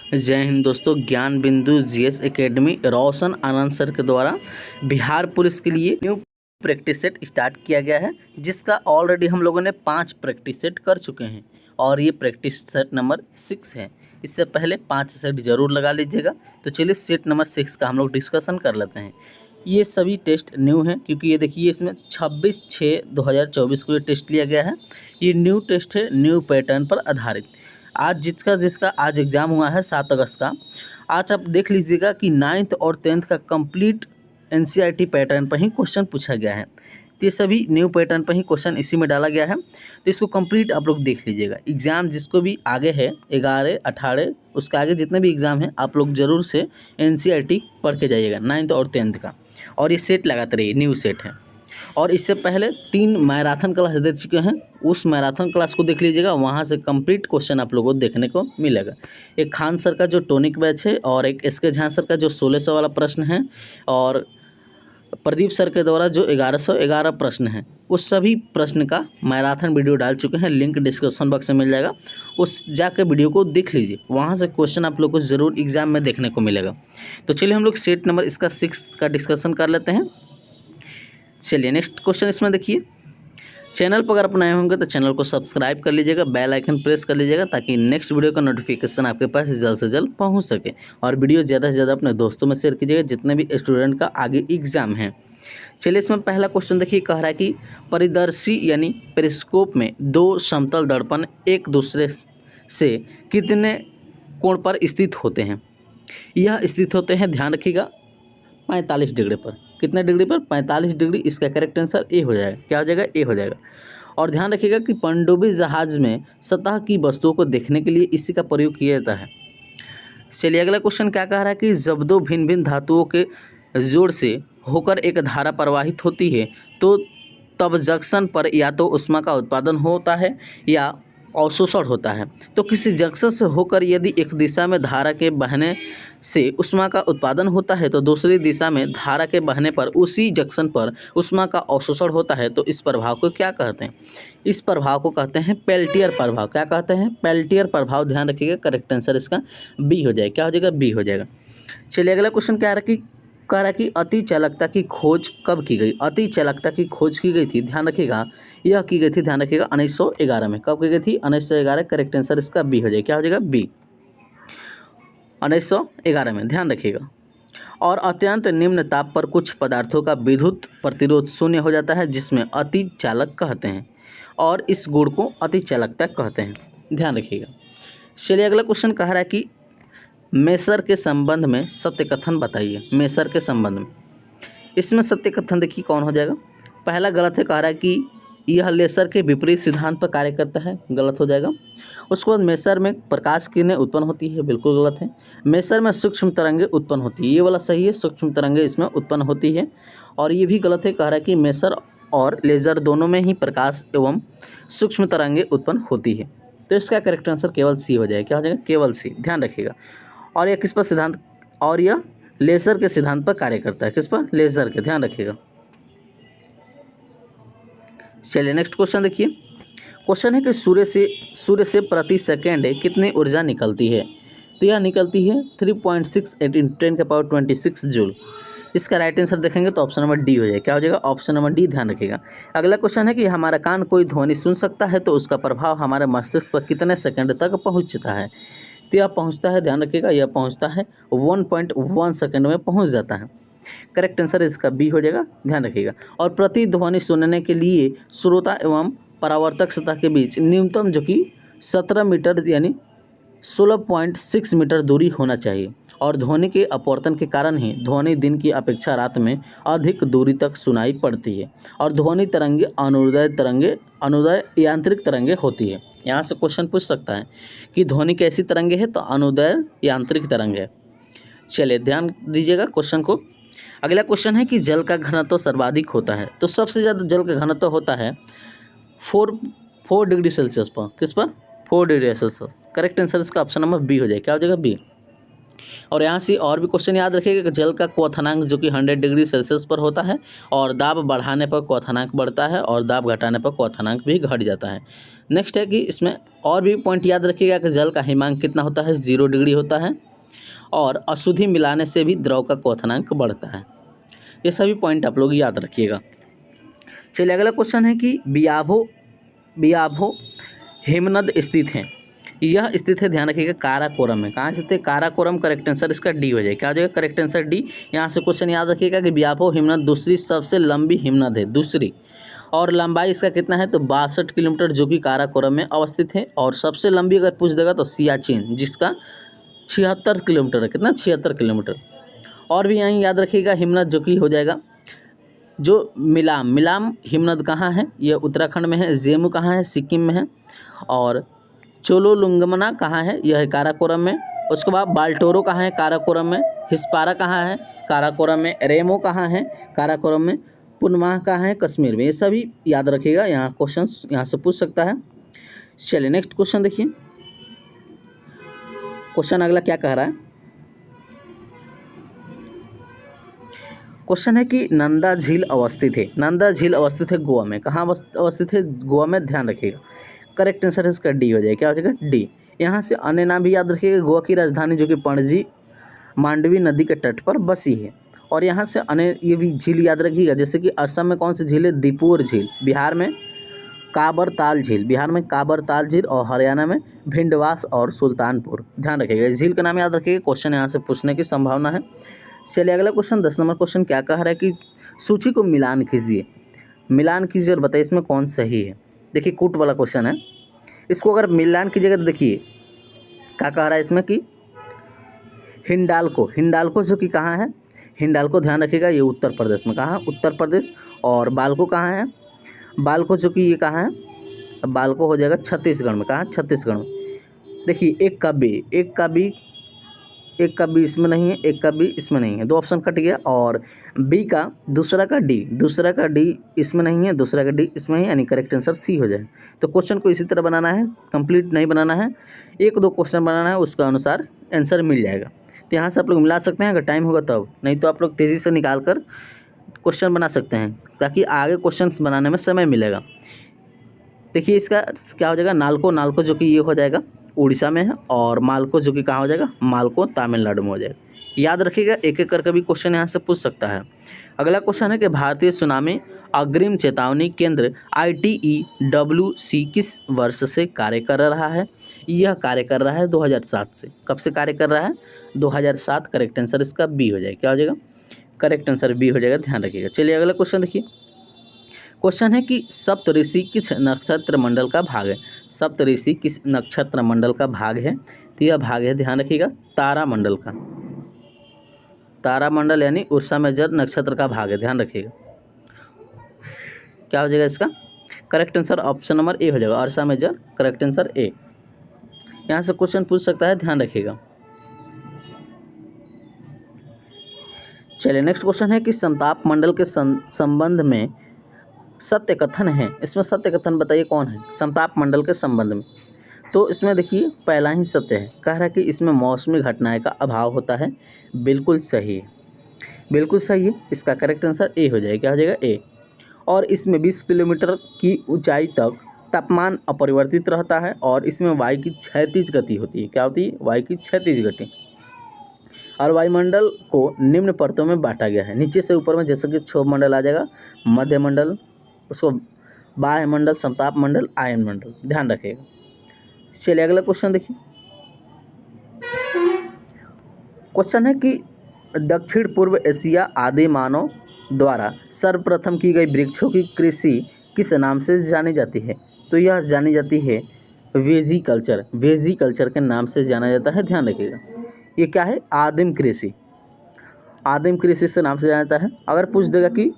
जय हिंद दोस्तों। ज्ञान बिंदु जीएस एकेडमी रोशन आनंद सर के द्वारा बिहार पुलिस के लिए न्यू प्रैक्टिस सेट स्टार्ट किया गया है, जिसका ऑलरेडी हम लोगों ने 5 प्रैक्टिस सेट कर चुके हैं और ये प्रैक्टिस सेट नंबर 6 है। इससे पहले 5 सेट जरूर लगा लीजिएगा। तो चलिए सेट नंबर 6 का हम लोग डिस्कशन कर लेते हैं। ये सभी टेस्ट न्यू हैं, क्योंकि ये देखिए इसमें 26/6/2024 को ये टेस्ट लिया गया है। ये न्यू टेस्ट है, न्यू पैटर्न पर आधारित। आज जिसका आज एग्ज़ाम हुआ है 7 अगस्त का, आज आप देख लीजिएगा कि 9th और 10th का कंप्लीट एनसीईआरटी पैटर्न पर ही क्वेश्चन पूछा गया है। तो ये सभी न्यू पैटर्न पर ही क्वेश्चन इसी में डाला गया है। तो इसको कंप्लीट आप लोग देख लीजिएगा। एग्ज़ाम जिसको भी आगे है 11, 18, उसके आगे जितने भी एग्ज़ाम हैं आप लोग ज़रूर से एनसीईआरटी पढ़ के जाइएगा 9th और 10th का। और ये सेट लगाते रहिए, न्यू सेट है। और इससे पहले 3 मैराथन क्लास दे चुके हैं, उस मैराथन क्लास को देख लीजिएगा। वहाँ से कंप्लीट क्वेश्चन आप लोगों को देखने को मिलेगा। एक खान सर का जो टॉनिक बैच है और एक एसके झा सर का जो 1600 वाला प्रश्न है और प्रदीप सर के द्वारा जो 1111 प्रश्न है, उस सभी प्रश्न का मैराथन वीडियो डाल चुके हैं। लिंक डिस्क्रिप्शन बॉक्स में मिल जाएगा, उस जाकर वीडियो को देख लीजिए। वहाँ से क्वेश्चन आप लोग को ज़रूर एग्जाम में देखने को मिलेगा। तो चलिए हम लोग सेट नंबर इसका 6 का डिस्कशन कर लेते हैं। चलिए नेक्स्ट क्वेश्चन इसमें देखिए। चैनल पर अगर आप नए होंगे तो चैनल को सब्सक्राइब कर लीजिएगा, बेल आइकन प्रेस कर लीजिएगा, ताकि नेक्स्ट वीडियो का नोटिफिकेशन आपके पास जल्द से जल्द पहुंच सके। और वीडियो ज़्यादा से ज़्यादा अपने दोस्तों में शेयर कीजिएगा, जितने भी स्टूडेंट का आगे एग्जाम है। चलिए इसमें पहला क्वेश्चन देखिए, कह रहा है कि परिदर्शी यानी पेरिस्कोप में 2 समतल दर्पण एक दूसरे से कितने कोण पर स्थित होते हैं। यह स्थित होते हैं, ध्यान रखिएगा, 45 डिग्री पर। कितने डिग्री पर? 45 डिग्री। इसका करेक्ट आंसर ए हो जाएगा। क्या हो जाएगा? ए हो जाएगा। और ध्यान रखिएगा कि पनडुब्बी जहाज में सतह की वस्तुओं को देखने के लिए इसी का प्रयोग किया जाता है। चलिए अगला क्वेश्चन क्या कह रहा है कि जब 2 भिन्न भिन्न धातुओं के जोड़ से होकर एक धारा प्रवाहित होती है तो तब जंक्शन पर या तो ऊष्मा का उत्पादन होता है या अवशोषण होता है। तो किसी जंक्शन से होकर यदि एक दिशा में धारा के बहने से ऊष्मा का उत्पादन होता है तो दूसरी दिशा में धारा के बहने पर उसी जंक्शन पर ऊष्मा का अवशोषण होता है, तो इस प्रभाव को क्या कहते हैं? इस प्रभाव को कहते हैं पेल्टियर प्रभाव। क्या कहते हैं? पेल्टियर प्रभाव। ध्यान रखिएगा, करेक्ट आंसर इसका बी हो जाएगा। क्या हो जाएगा? बी हो जाएगा। चलिए अगला क्वेश्चन क्या है कि कह रहा है कि अति चालकता की खोज कब की गई। अति चालकता की खोज की गई थी, ध्यान रखिएगा, यह की गई थी, ध्यान रखिएगा, 1911 में। कब की गई थी? 1911। करेक्ट आंसर इसका बी हो जाएगा। क्या हो जाएगा? बी, 1911 में, ध्यान रखिएगा। और अत्यंत निम्न ताप पर कुछ पदार्थों का विद्युत प्रतिरोध शून्य हो जाता है, जिसमें अति चालक कहते हैं, और इस गुण को अति चालकता कहते हैं। ध्यान रखिएगा। चलिए अगला क्वेश्चन कह रहा है कि मेसर के संबंध में सत्य कथन बताइए। मेसर के संबंध में, इसमें सत्य कथन देखिए कौन हो जाएगा। पहला गलत है, कह रहा है कि यह लेसर के विपरीत सिद्धांत पर कार्य करता है, गलत हो जाएगा। उसके बाद मेसर में प्रकाश किरणें उत्पन्न होती है, बिल्कुल गलत है। मेसर में सूक्ष्म तरंगें उत्पन्न होती है, ये वाला सही है, सूक्ष्म तरंगें इसमें उत्पन्न होती है। और ये भी गलत है, कह रहा है कि मेसर और लेज़र दोनों में ही प्रकाश एवं सूक्ष्म तरंगें उत्पन्न होती है। तो इसका करेक्ट आंसर केवल सी हो जाएगा। क्या हो जाएगा? केवल सी, ध्यान रखिएगा। और यह किस पर सिद्धांत, और यह लेज़र के सिद्धांत पर कार्य करता है। किस पर? लेज़र के, ध्यान रखिएगा। चलिए नेक्स्ट क्वेश्चन देखिए। क्वेश्चन है कि सूर्य से प्रति सेकेंड कितनी ऊर्जा निकलती है। तो यह निकलती है 3.68 × 10⁻26 जूल। इसका राइट आंसर देखेंगे तो ऑप्शन नंबर डी हो जाएगा। क्या हो जाएगा? ऑप्शन नंबर डी, ध्यान रखिएगा। अगला क्वेश्चन है कि हमारा कान कोई ध्वनि सुन सकता है तो उसका प्रभाव हमारे मस्तिष्क पर कितने सेकंड तक पहुंचता है। तो यह पहुंचता है, ध्यान रखिएगा, यह पहुंचता है 1.1 सेकंड में पहुंच जाता है। करेक्ट आंसर इसका बी हो जाएगा, ध्यान रखिएगा। और प्रतिध्वनि सुनने के लिए श्रोता एवं परावर्तक सतह के बीच न्यूनतम जो कि 17 मीटर यानी 16.6 मीटर दूरी होना चाहिए। और ध्वनि के अपवर्तन के कारण ही ध्वनि दिन की अपेक्षा रात में अधिक दूरी तक सुनाई पड़ती है। और ध्वनि तरंगे अनुदैर्ध्य यांत्रिक तरंगे होती है। यहाँ से क्वेश्चन पूछ सकता है कि ध्वनि कैसी तरंगे है, तो अनुदैर्ध्य यांत्रिक तरंग है। चलिए ध्यान दीजिएगा क्वेश्चन को। अगला क्वेश्चन है कि जल का घनत्व सर्वाधिक होता है। तो सबसे ज़्यादा जल का घनत्व होता है 4 डिग्री सेल्सियस पर। किस पर? 4 डिग्री सेल्सियस। करेक्ट आंसर इसका ऑप्शन नंबर बी हो जाएगा। क्या हो जाएगा? बी। और यहाँ से और भी क्वेश्चन याद रखिएगा कि जल का क्वथनांक जो कि 100 डिग्री सेल्सियस पर होता है और दाब बढ़ाने पर क्वथनांक बढ़ता है और दाब घटाने पर क्वथनांक भी घट जाता है। नेक्स्ट है कि इसमें और भी पॉइंट याद रखिएगा कि जल का हिमांक कितना होता है, 0 डिग्री होता है और अशुद्धि मिलाने से भी द्रव का क्वथनांक बढ़ता है। ये सभी पॉइंट आप लोग याद रखिएगा। चलिए अगला क्वेश्चन है कि बियाभो हिमनद स्थित है। यह स्थित है, ध्यान रखिएगा, काराकोरम में। कहाँ स्थित है? काराकोरम। करेक्ट आंसर इसका डी हो जाएगा। क्या हो जाएगा? Correct answer D. यहाँ से क्वेश्चन याद रखिएगा कि बियाभो हिमनद दूसरी सबसे लंबी हिमनद है, दूसरी, और लंबाई इसका कितना है तो 62 किलोमीटर, जो कि काराकोरम में अवस्थित है। और सबसे लंबी अगर पूछ देगा तो सियाचिन, जिसका 76 किलोमीटर है। कितना? 76 किलोमीटर। और भी यहीं याद रखिएगा हिमनद, जो कि हो जाएगा जो मिलाम हिमनद कहाँ है? यह उत्तराखंड में है। जेमू कहाँ है? सिक्किम में है। और चोलोलुंगमना कहाँ है? यह है काराकोरम में। उसके बाद बाल्टोरो कहाँ है? काराकोरम में। हिस्पारा कहाँ है? काराकोरम में। रेमो कहाँ है? काराकोरम में। पुनमाह कहाँ है? कश्मीर में। ये सभी याद रखिएगा, यहाँ क्वेश्चंस यहाँ से पूछ सकता है। चलिए नेक्स्ट क्वेश्चन देखिए। क्वेश्चन अगला क्या कह रहा है? क्वेश्चन है कि नंदा झील अवस्थित है। नंदा झील अवस्थित है गोवा में। कहाँ अवस्थित है? गोवा में। ध्यान रखिएगा। करेक्ट आंसर इसका डी हो जाएगा। क्या हो जाएगा? डी। यहाँ से अन्य नाम भी याद रखिएगा। गोवा की राजधानी जो कि पणजी मांडवी नदी के तट पर बसी है। और यहाँ से अन्य ये भी झील याद रखिएगा, जैसे कि असम में कौन सी झील है? दीपोर झील। बिहार में काबरताल झील, बिहार में काबरताल झील। और हरियाणा में भिंडवास और सुल्तानपुर। ध्यान रखिएगा, इस झील का नाम याद रखिएगा। क्वेश्चन यहाँ से पूछने की संभावना है। चलिए अगला क्वेश्चन 10 नंबर क्वेश्चन क्या कह रहा है कि सूची को मिलान कीजिए। मिलान कीजिए और बताइए इसमें कौन सही है। देखिए कूट वाला क्वेश्चन है, इसको अगर मिलान कीजिएगा तो देखिए क्या कह रहा है इसमें कि हिंडाल्को जो कि कहाँ है? हिंडाल्को ध्यान रखिएगा, ये उत्तर प्रदेश में। कहाँ? उत्तर प्रदेश। और बाल्को कहाँ है? बाल्को जो कि ये कहाँ है? बाल्को हो जाएगा छत्तीसगढ़ में। कहाँ? छत्तीसगढ़ में। देखिए एक का बी इसमें नहीं है, एक का बी इसमें नहीं है, दो ऑप्शन कट गया। और बी का दूसरा का डी इसमें नहीं है, दूसरा का डी इसमें है, यानी करेक्ट आंसर सी हो जाए। तो क्वेश्चन को इसी तरह बनाना है, कंप्लीट नहीं बनाना है, एक दो क्वेश्चन बनाना है, उसका अनुसार आंसर मिल जाएगा। तो यहाँ से आप लोग मिला सकते हैं अगर टाइम होगा तब, नहीं तो आप लोग तेज़ी से निकाल कर क्वेश्चन बना सकते हैं, ताकि आगे क्वेश्चन बनाने में समय मिलेगा। देखिए इसका क्या हो जाएगा? नालको जो कि ये हो जाएगा उड़ीसा में है। और मालको जो कि कहाँ हो जाएगा? मालको तमिलनाडु में हो जाएगा। याद रखिएगा, एक एक करके भी क्वेश्चन यहाँ से पूछ सकता है। अगला क्वेश्चन है कि भारतीय सुनामी अग्रिम चेतावनी केंद्र ITEWC किस वर्ष से कार्य कर रहा है? यह कार्य कर रहा है 2007 से। कब से कार्य कर रहा है? 2007। करेक्ट आंसर इसका बी हो जाएगा। क्या हो जाएगा? करेक्ट आंसर बी हो जाएगा। ध्यान रखिएगा। चलिए अगला क्वेश्चन देखिए। क्वेश्चन है कि सप्तऋषि किस नक्षत्र मंडल का भाग है? सप्तऋषि किस नक्षत्र मंडल का भाग है? तो यह भाग है, ध्यान रखिएगा, तारा मंडल का। तारा मंडल यानी उर्सा मेजर नक्षत्र का भाग है। ध्यान रखिएगा। क्या हो जाएगा इसका? Correct answer option number A हो जाएगा, Ursa Major. Correct answer A. यहाँ से क्वेश्चन पूछ सकता है, ध्यान रखिएगा। चलिए नेक्स्ट क्वेश्चन है कि संताप मंडल के संबंध में सत्य कथन है। इसमें सत्य कथन बताइए कौन है संताप मंडल के संबंध में? तो इसमें देखिए पहला ही सत्य है, कह रहा है कि इसमें मौसमी घटनाएं का अभाव होता है। बिल्कुल सही है, बिल्कुल सही है। इसका करेक्ट आंसर ए हो जाएगा। क्या हो जाएगा? ए। और इसमें 20 किलोमीटर की ऊंचाई तक तापमान अपरिवर्तित रहता है और इसमें वायु की क्षैतिज गति होती है। क्या होती है? वायु की क्षैतिज गति। और वायुमंडल को निम्न परतों में बांटा गया है, नीचे से ऊपर में, जैसे कि क्षोभ मंडल आ जाएगा, मध्य मंडल, उसको बाह्य मंडल, संताप मंडल, आयन मंडल। ध्यान रखिएगा। चलिए अगला क्वेश्चन देखिए। क्वेश्चन है कि दक्षिण पूर्व एशिया आदि मानव द्वारा सर्वप्रथम की गई वृक्षों की कृषि किस नाम से जानी जाती है? तो यह जानी जाती है वेजिकल्चर। वेजिकल्चर के नाम से जाना जाता है। ध्यान रखिएगा। ये क्या है? आदिम कृषि। आदिम कृषि से नाम से जाना जाता है। अगर पूछ देगा कि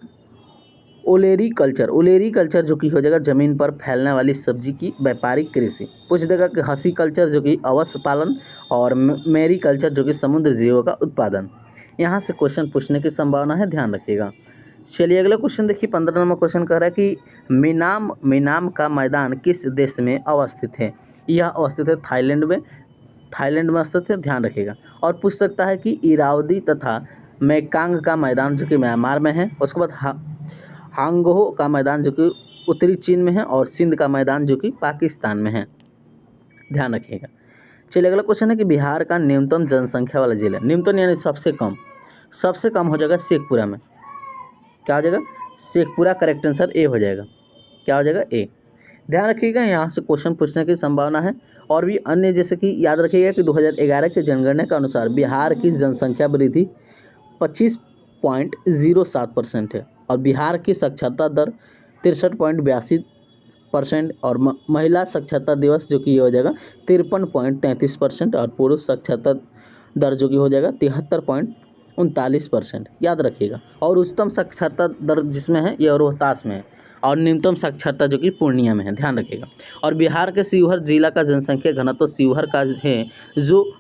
ओलेरी कल्चर जो कि हो जाएगा ज़मीन पर फैलने वाली सब्जी की व्यापारिक कृषि। पूछ देगा कि हसी कल्चर जो कि अवश्य पालन, और मेरी कल्चर जो कि समुद्र जीवों का उत्पादन। यहाँ से क्वेश्चन पूछने की संभावना है। ध्यान रखिएगा। चलिए अगला क्वेश्चन देखिए। 15 नंबर क्वेश्चन कह रहा है कि मिनाम का मैदान किस देश में अवस्थित है? यह अवस्थित है थाईलैंड में। थाईलैंड में स्थित है, ध्यान रखिएगा। और पूछ सकता है कि इरावदी तथा मेकांग का मैदान जो कि म्यांमार में है, उसके बाद हांगहो का मैदान जो कि उत्तरी चीन में है, और सिंध का मैदान जो कि पाकिस्तान में है, ध्यान रखिएगा। चलिए अगला क्वेश्चन है कि बिहार का न्यूनतम जनसंख्या वाला जिला, न्यूनतम यानी सबसे कम हो जाएगा शेखपुरा में। क्या हो जाएगा? शेखपुरा। करेक्ट आंसर ए हो जाएगा। क्या हो जाएगा? ए। ध्यान रखिएगा, यहाँ से क्वेश्चन पूछने की संभावना है। और भी अन्य, जैसे कि याद रखिएगा कि 2011 के जनगणना के अनुसार बिहार की जनसंख्या वृद्धि 25.07% है, और बिहार की साक्षरता दर 63.82%, और महिला साक्षरता दिवस जो कि ये हो जाएगा 53.33%, और पुरुष साक्षरता दर जो कि हो जाएगा 73.39%। याद रखिएगा। और उच्चतम साक्षरता दर जिसमें है ये रोहतास में है, और न्यूनतम साक्षरता जो कि पूर्णिया में है, ध्यान रखिएगा। और बिहार के शिवहर जिला का जनसंख्या घनत्व शिवहर का है जो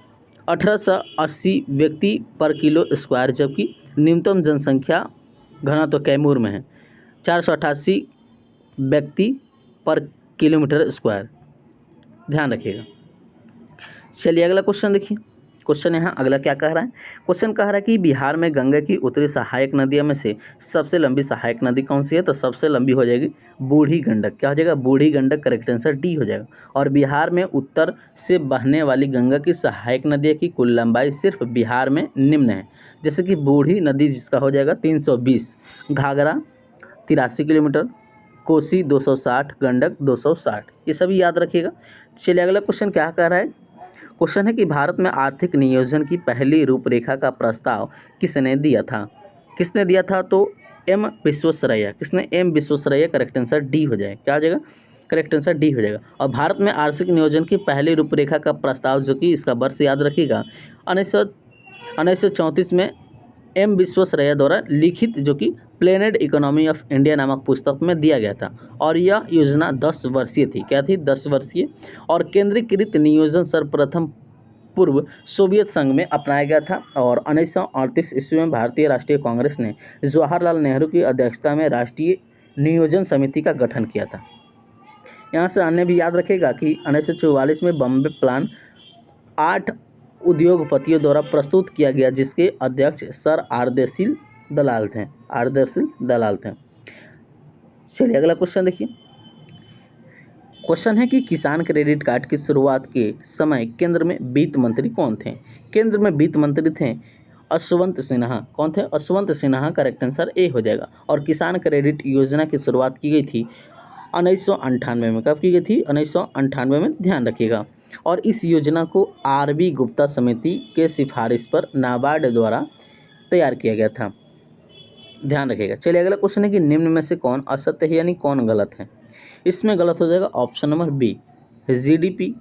1880 व्यक्ति पर किलो स्क्वायर, जबकि न्यूनतम जनसंख्या घनत्व कैमूर में है 488 व्यक्ति पर किलोमीटर स्क्वायर, ध्यान रखिएगा। चलिए अगला क्वेश्चन देखिए। क्वेश्चन यहाँ अगला क्या कह रहा है? क्वेश्चन कह रहा है कि बिहार में गंगा की उत्तरी सहायक नदियों में से सबसे लंबी सहायक नदी कौन सी है? तो सबसे लंबी हो जाएगी बूढ़ी गंडक। क्या हो जाएगा? बूढ़ी गंडक। करेक्ट आंसर डी हो जाएगा। और बिहार में उत्तर से बहने वाली गंगा की सहायक नदियों की कुल लंबाई सिर्फ बिहार में निम्न है, जैसे कि बूढ़ी नदी जिसका हो जाएगा 320, घाघरा 83 किलोमीटर, कोसी 260, गंडक 260। ये सभी याद रखिएगा। चलिए अगला क्वेश्चन क्या कह रहा है? क्वेश्चन है कि भारत में आर्थिक नियोजन की पहली रूपरेखा का प्रस्ताव किसने दिया था? किसने दिया था? तो एम विश्वेश्वरैया। किसने? M Visvesvaraya. Correct answer D हो जाएगा। क्या हो जाएगा? करेक्ट आंसर डी हो जाएगा। और भारत में आर्थिक नियोजन की पहली रूपरेखा का प्रस्ताव जो कि इसका वर्ष याद रखिएगा 1934 में एम विश्वेश्वरैया द्वारा लिखित जो कि प्लेनेड इकोनॉमी ऑफ इंडिया नामक पुस्तक में दिया गया था। और यह योजना 10 वर्षीय थी। क्या थी? 10 वर्षीय। और केंद्रीकृत नियोजन सर्वप्रथम पूर्व सोवियत संघ में अपनाया गया था। और 1938 ईस्वी में भारतीय राष्ट्रीय कांग्रेस ने जवाहरलाल नेहरू की अध्यक्षता में राष्ट्रीय नियोजन समिति का गठन किया था। यहाँ से अन्य भी याद रखेगा कि 1944 में बॉम्बे प्लान 8 उद्योगपतियों द्वारा प्रस्तुत किया गया, जिसके अध्यक्ष सर आरदेशील दलाल थे। चलिए अगला क्वेश्चन देखिए। क्वेश्चन है कि किसान क्रेडिट कार्ड की शुरुआत के समय केंद्र में वित्त मंत्री कौन थे? केंद्र में वित्त मंत्री थे यशवंत सिन्हा। कौन थे? यशवंत सिन्हा। करेक्ट आंसर ए हो जाएगा। और किसान क्रेडिट योजना की शुरुआत की गई थी 1998 में। कब की गई थी? 1998 में, ध्यान रखिएगा। और इस योजना को आर.बी. गुप्ता समिति के सिफारिश पर नाबार्ड द्वारा तैयार किया गया था, ध्यान रखिएगा। चलिए अगला क्वेश्चन है कि निम्न में से कौन असत्य है, यानी कौन गलत है? इसमें गलत हो जाएगा option number B, GDP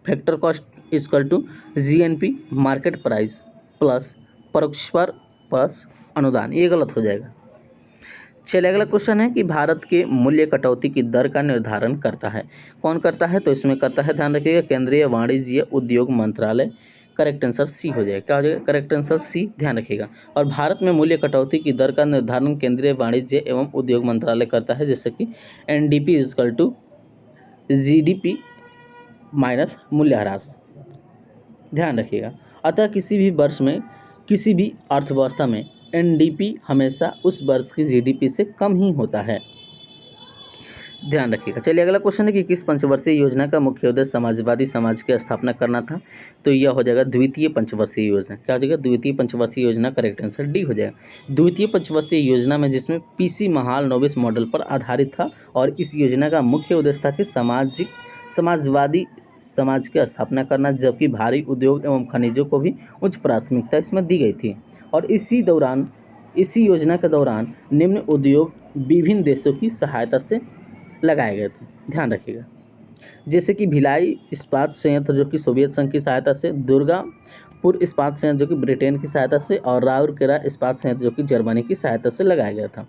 factor cost equal to GNP market price plus परोक्ष कर प्लस अनुदान। ये गलत हो जाएगा। चलिए अगला क्वेश्चन है कि भारत के मूल्य कटौती की दर का निर्धारण करता है। कौन करता है? तो इसमें करता है, ध्यान रखिएगा, केंद्रीय वाणिज्य उद्योग मंत्रालय। करेक्ट आंसर सी हो जाएगा। क्या हो जाएगा? करेक्ट आंसर सी, ध्यान रखिएगा। और भारत में मूल्य कटौती की दर का निर्धारण केंद्रीय वाणिज्य एवं उद्योग मंत्रालय करता है, जैसे कि NDP equal to GDP minus मूल्यह्रास, ध्यान रखिएगा। अतः किसी भी वर्ष में किसी भी अर्थव्यवस्था में एनडीपी हमेशा उस वर्ष की जीडीपी से कम ही होता है, ध्यान रखिएगा। चलिए अगला क्वेश्चन है कि किस पंचवर्षीय योजना का मुख्य उद्देश्य समाजवादी समाज की स्थापना करना था? तो यह हो जाएगा द्वितीय पंचवर्षीय योजना। क्या हो जाएगा? द्वितीय पंचवर्षीय योजना। करेक्ट आंसर डी हो जाएगा। द्वितीय पंचवर्षीय योजना में जिसमें पीसी महालनोबिस मॉडल पर आधारित था, और इस योजना का मुख्य उद्देश्य था कि समाजवादी समाज की स्थापना करना, जबकि भारी उद्योग एवं खनिजों को भी उच्च प्राथमिकता इसमें दी गई थी। और इसी योजना के दौरान निम्न उद्योग विभिन्न देशों की सहायता से लगाए गए थे, ध्यान रखिएगा। जैसे कि भिलाई इस्पात संयंत्र जो कि सोवियत संघ की सहायता से, दुर्गापुर इस्पात संयंत्र जो कि ब्रिटेन की सहायता से, और राउरकेला इस्पात संयंत्र जो कि जर्मनी की सहायता से लगाया गया था।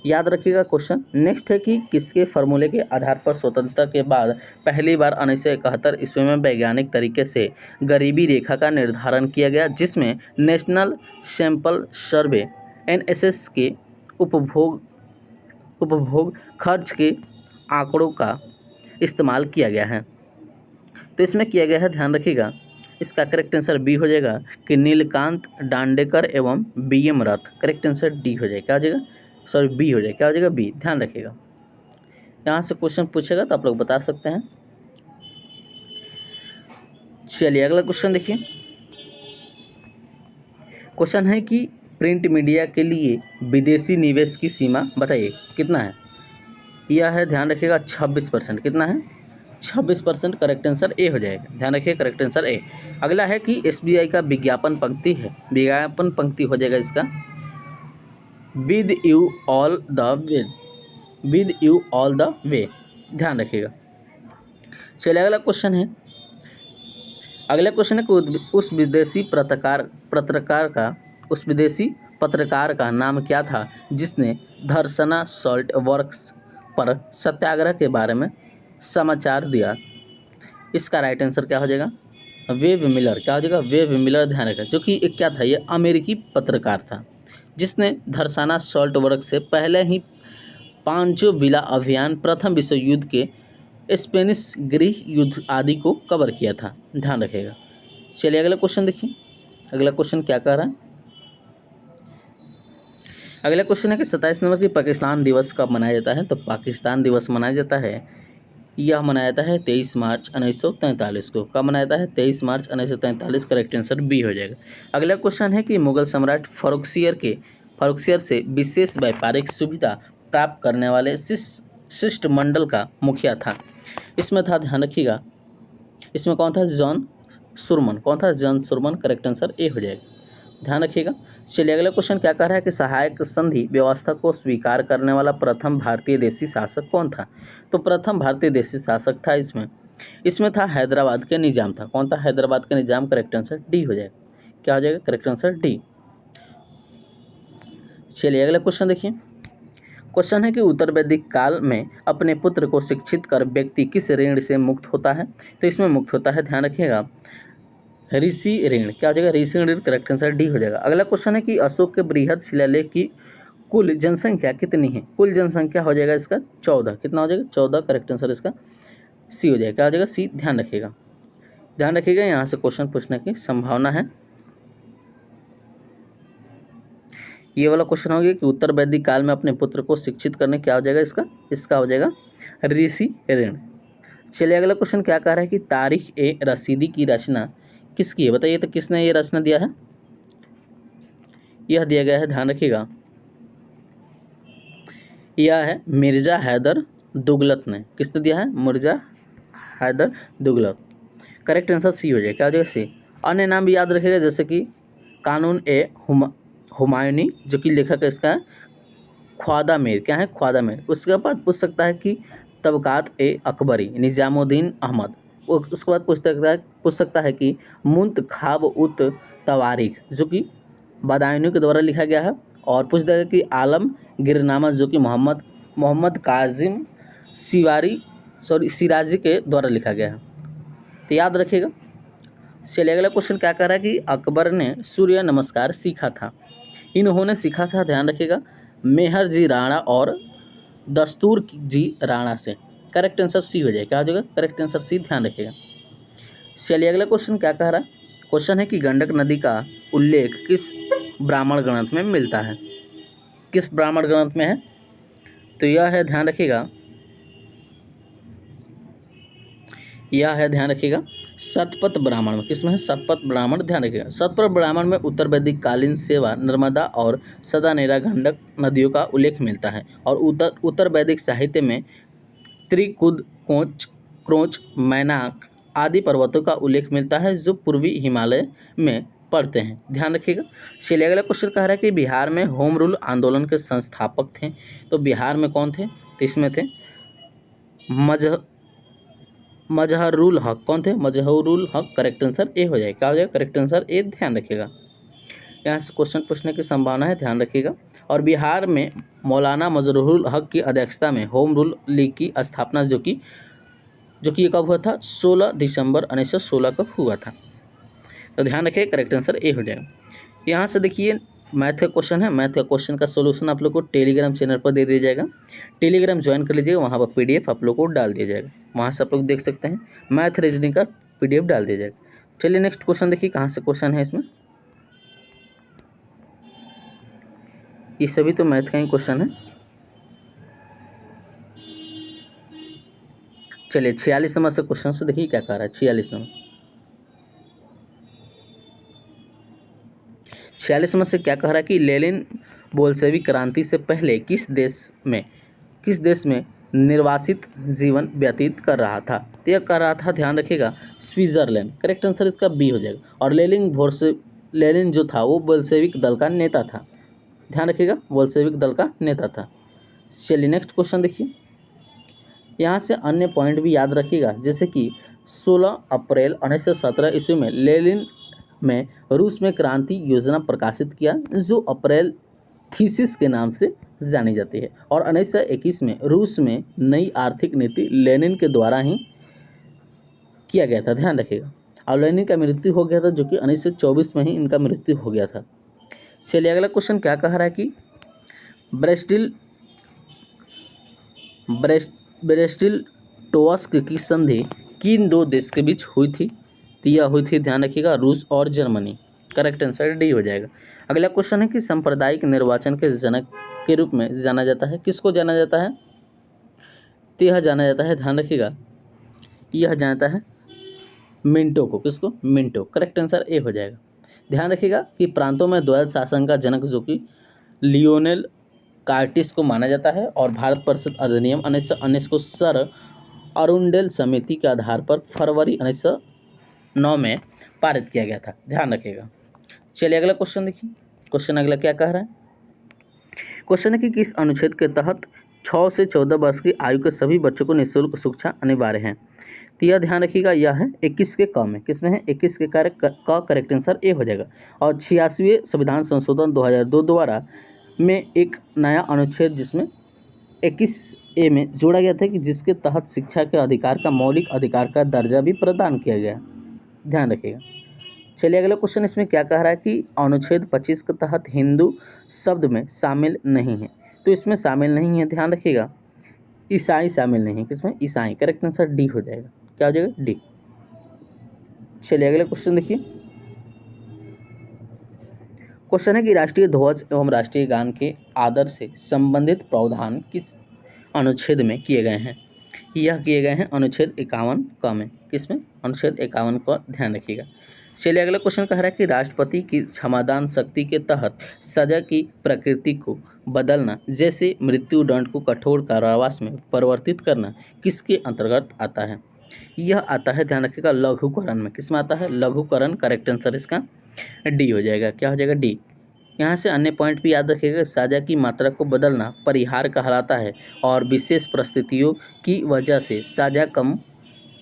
याद रखिएगा क्वेश्चन। नेक्स्ट है कि किसके फॉर्मूले के आधार पर स्वतंत्रता के बाद पहली बार 1971 ईस्वी में वैज्ञानिक तरीके से गरीबी रेखा का निर्धारण किया गया, जिसमें नेशनल सैंपल सर्वे NSS के उपभोग खर्च के आंकड़ों का इस्तेमाल किया गया है। तो इसमें किया गया है, ध्यान रखिएगा, इसका करेक्ट आंसर बी हो जाएगा कि नीलकांत दांडेकर एवं BM रथ। करेक्ट आंसर डी हो जाएगा, क्या हो जाएगा, सॉरी बी हो जाएगा, क्या हो जाएगा, बी। ध्यान रखिएगा, यहाँ से क्वेश्चन पूछेगा तो आप लोग बता सकते हैं। चलिए अगला क्वेश्चन देखिए। क्वेश्चन है कि प्रिंट मीडिया के लिए विदेशी निवेश की सीमा बताइए, कितना है। यह है, ध्यान रखिएगा, 26%। कितना है, 26%। करेक्ट आंसर ए हो जाएगा, ध्यान रखिए, करेक्ट आंसर ए। अगला है कि SBI का विज्ञापन पंक्ति है, विज्ञापन पंक्ति हो जाएगा इसका with you all the way, with you all the way. ध्यान रखिएगा। चलिए अगला क्वेश्चन है, अगला क्वेश्चन है कि उस विदेशी पत्रकार का नाम क्या था जिसने धर्सना सॉल्ट वर्क्स पर सत्याग्रह के बारे में समाचार दिया। इसका राइट आंसर क्या हो जाएगा, वेव मिलर। क्या हो जाएगा, वेव मिलर। ध्यान रखा, जो कि एक क्या था, ये अमेरिकी पत्रकार था जिसने धर्साना सॉल्ट वर्क से पहले ही पांचो विला अभियान, प्रथम विश्व युद्ध के स्पेनिश गृह युद्ध आदि को कवर किया था। ध्यान रखिएगा। चलिए अगला क्वेश्चन देखिए, अगला क्वेश्चन क्या कह रहा है। अगला क्वेश्चन है कि 27 नवंबर की पाकिस्तान दिवस कब मनाया जाता है। तो पाकिस्तान दिवस मनाया जाता है, यह मनाया जाता है 23 मार्च 1943 को। कब मनाया जाता है, 23 मार्च 1943। करेक्ट आंसर बी हो जाएगा। अगला क्वेश्चन है कि मुगल सम्राट फर्रुखसियर से विशेष व्यापारिक सुविधा प्राप्त करने वाले शिष्टमंडल का मुखिया था। इसमें था, ध्यान रखिएगा, इसमें कौन था, जॉन सुरमन। कौन था, जॉन सुरमन। करेक्ट आंसर ए हो जाएगा, ध्यान रखिएगा। चलिए अगला क्वेश्चन क्या कह रहा है कि सहायक संधि व्यवस्था को स्वीकार करने वाला प्रथम भारतीय देशी शासक कौन था। तो प्रथम भारतीय देशी शासक था इसमें था हैदराबाद के निजाम था। कौन था, हैदराबाद के निजाम। करेक्ट आंसर डी हो जाएगा, क्या हो जाएगा, करेक्ट आंसर डी। चलिए अगला क्वेश्चन देखिए। क्वेश्चन है कि उत्तर वैदिक काल में अपने पुत्र को शिक्षित कर व्यक्ति किस ऋण से मुक्त होता है। तो इसमें मुक्त होता है, ध्यान रखिएगा, ऋषि ऋण। क्या हो जाएगा, ऋषि ऋण। करेक्ट आंसर डी हो जाएगा। अगला क्वेश्चन है कि अशोक के बृहद शिलालेख की कुल जनसंख्या कितनी है। कुल जनसंख्या हो जाएगा इसका 14। कितना हो जाएगा, 14। करेक्ट आंसर इसका सी हो जाएगा, क्या हो जाएगा, सी। ध्यान रखिएगा, ध्यान रखिएगा, यहाँ से क्वेश्चन पूछने की संभावना है। ये वाला क्वेश्चन हो गया कि उत्तर वैदिक काल में अपने पुत्र को शिक्षित करने, क्या हो जाएगा इसका हो जाएगा ऋषि ऋण। चलिए अगला क्वेश्चन क्या कह रहा है कि तारीख ए रसीदी की रचना किसकी है। बताइए तो किसने ये रचना दिया है। यह दिया गया है, ध्यान रखिएगा, यह है मिर्जा हैदर दुगलत ने। किसने दिया है, Mirza Haider Dulat. Correct answer C हो जाएगा, क्या हो जाएगा, सी। अन्य नाम भी याद रखिएगा, जैसे कि कानून ए हुमायूनी, जो कि लेखक है इसका ख्वाजा मीर। क्या है, ख्वाजा मीर। उसके बाद पूछ सकता है कि तबकात ए अकबरी, निजामुद्दीन अहमद। उसके बाद पूछ सकता है कि मुंतखाब उत तवारीख, जो कि बदायूनी के द्वारा लिखा गया है। और पूछ देगा कि आलम गिरनामा, जो कि मोहम्मद काजिम सिराजी के द्वारा लिखा गया है। तो याद रखिएगा। चलिए अगला क्वेश्चन क्या कह रहा है कि अकबर ने सूर्य नमस्कार सीखा था। इन्होंने सीखा था, ध्यान रखिएगा, मेहर जी राणा और दस्तूर जी राणा से। करेक्ट आंसर सी हो जाएगा, क्या हो जाएगा, करेक्ट आंसर सी। ध्यान रखिएगा। चलिए अगला क्वेश्चन क्या कह रहा है। क्वेश्चन है कि गंडक नदी का उल्लेख किस ब्राह्मण ग्रंथ में मिलता है। किस ब्राह्मण ग्रंथ में है। तो यह है, ध्यान रखिएगा, यह है, ध्यान रखिएगा, शतपथ ब्राह्मण में। किसमें है, शतपथ ब्राह्मण। ध्यान रखिएगा, शतपथ ब्राह्मण में उत्तर वैदिक कालीन सेवा, नर्मदा और सदानेरा गंडक नदियों का उल्लेख मिलता है। और उत्तर वैदिक साहित्य में त्रिकुद, क्रोच, मैनाक आदि पर्वतों का उल्लेख मिलता है, जो पूर्वी हिमालय में पड़ते हैं। ध्यान रखिएगा। चलिए अगला क्वेश्चन कह रहा है कि बिहार में होम रूल आंदोलन के संस्थापक थे। तो बिहार में कौन थे, तो इसमें थे मजहरुल हक। कौन थे, मजहरुल हक। करेक्ट आंसर ए हो जाएगा, क्या हो जाएगा, करेक्ट आंसर ए। ध्यान रखिएगा, यहाँ से क्वेश्चन पूछने की संभावना है, ध्यान रखिएगा। और बिहार में मौलाना मजहरुल हक की अध्यक्षता में होम रूल लीग की स्थापना, जो कि ये कब हुआ था, 16 दिसंबर 1916 को हुआ था। तो ध्यान रखिए, करेक्ट आंसर ए हो जाएगा। यहाँ से देखिए मैथ का क्वेश्चन है। मैथ का क्वेश्चन का सोल्यूशन आप लोग को टेलीग्राम चैनल पर दे दिया जाएगा। टेलीग्राम ज्वाइन कर लीजिएगा, वहाँ पर PDF आप लोग को डाल दिया जाएगा, वहाँ से आप लोग देख सकते हैं। मैथ रीजनिंग का PDF डाल दिया जाएगा। चलिए नेक्स्ट क्वेश्चन देखिए कहाँ से क्वेश्चन है इसमें। ये सभी तो मैथ का ही क्वेश्चन है। चलिए 46 नंबर से क्वेश्चन से देखिए क्या कह रहा है। 46 नंबर से क्या कह रहा है कि लेनिन बोल्शेविक क्रांति से पहले किस देश में निर्वासित जीवन व्यतीत कर रहा था। तो यह कर रहा था, ध्यान रखिएगा, स्विट्जरलैंड। करेक्ट आंसर इसका बी हो जाएगा। और लेनिन जो था वो बोल्शेविक दल का नेता था। ध्यान रखिएगा, बोल्शेविक दल का नेता था। चलिए नेक्स्ट क्वेश्चन देखिए। यहाँ से अन्य पॉइंट भी याद रखिएगा, जैसे कि 16 अप्रैल 1917 ईस्वी में लेनिन में रूस में क्रांति योजना प्रकाशित किया, जो अप्रैल थीसिस के नाम से जानी जाती है। और 1921 में रूस में नई आर्थिक नीति लेनिन के द्वारा ही किया गया था। ध्यान रखिएगा। और लेनिन का मृत्यु हो गया था, जो कि 1924 में ही इनका मृत्यु हो गया था। चलिए अगला क्वेश्चन क्या कह रहा है कि ब्रेस्टिल टोस्क की संधि किन दो देश के बीच हुई थी। तो यह हुई थी, ध्यान रखिएगा, रूस और जर्मनी। करेक्ट आंसर डी हो जाएगा। अगला क्वेश्चन है कि सांप्रदायिक निर्वाचन के जनक के रूप में जाना जाता है, किसको जाना जाता है। तो यह जाना जाता है, ध्यान रखिएगा, यह जाना है मिंटो को। किसको? मिंटो। करेक्ट आंसर ए हो जाएगा। ध्यान रखिएगा कि प्रांतों में द्वैध शासन का जनक जो कि लियोनेल कार्टिस को माना जाता है। और भारत परिषद अधिनियम 1919 को सर अरुंडेल समिति के आधार पर फरवरी 1909 में पारित किया गया था। ध्यान रखिएगा। चलिए अगला क्वेश्चन देखिए। क्वेश्चन अगला क्या कह रहा है। क्वेश्चन है कि किस अनुच्छेद के तहत 6 से 14 वर्ष की आयु के सभी बच्चों को निःशुल्क शिक्षा अनिवार्य है। तो यह ध्यान रखिएगा, यह है 21 के क में। किसमें है? 21 के का करेक्ट आंसर ए हो जाएगा। और 86वें संविधान संशोधन 2002 द्वारा में एक नया अनुच्छेद जिसमें 21A में जोड़ा गया था कि जिसके तहत शिक्षा के अधिकार का मौलिक अधिकार का दर्जा भी प्रदान किया गया। ध्यान रखिएगा। चलिए अगला क्वेश्चन इसमें क्या कह रहा है कि अनुच्छेद 25 के तहत हिंदू शब्द में शामिल नहीं है। तो इसमें शामिल नहीं है, ध्यान रखिएगा, ईसाई शामिल नहीं है। किसमें? ईसाई। करेक्ट आंसर डी हो जाएगा। क्या हो जाएगा? डी। चलिए अगला क्वेश्चन देखिए। क्वेश्चन है कि राष्ट्रीय ध्वज एवं राष्ट्रीय गान के आदर से संबंधित प्रावधान किस अनुच्छेद में किए गए हैं। यह किए गए हैं अनुच्छेद 51 क में। किसमें? अनुच्छेद 51 का ध्यान रखिएगा। चलिए अगला क्वेश्चन कह रहा है कि राष्ट्रपति की क्षमादान शक्ति के तहत सजा की प्रकृति को बदलना, जैसे मृत्यु दंड को कठोर कारावास में परिवर्तित करना, किसके अंतर्गत आता है। यह आता है, ध्यान रखिएगा, लघुकरण में। किसमें आता है? लघुकरण। करेक्ट आंसर इसका डी हो जाएगा। क्या हो जाएगा? डी। यहाँ से अन्य पॉइंट भी याद रखिएगा, सजा की मात्रा को बदलना परिहार कहलाता है और विशेष परिस्थितियों की वजह से सजा कम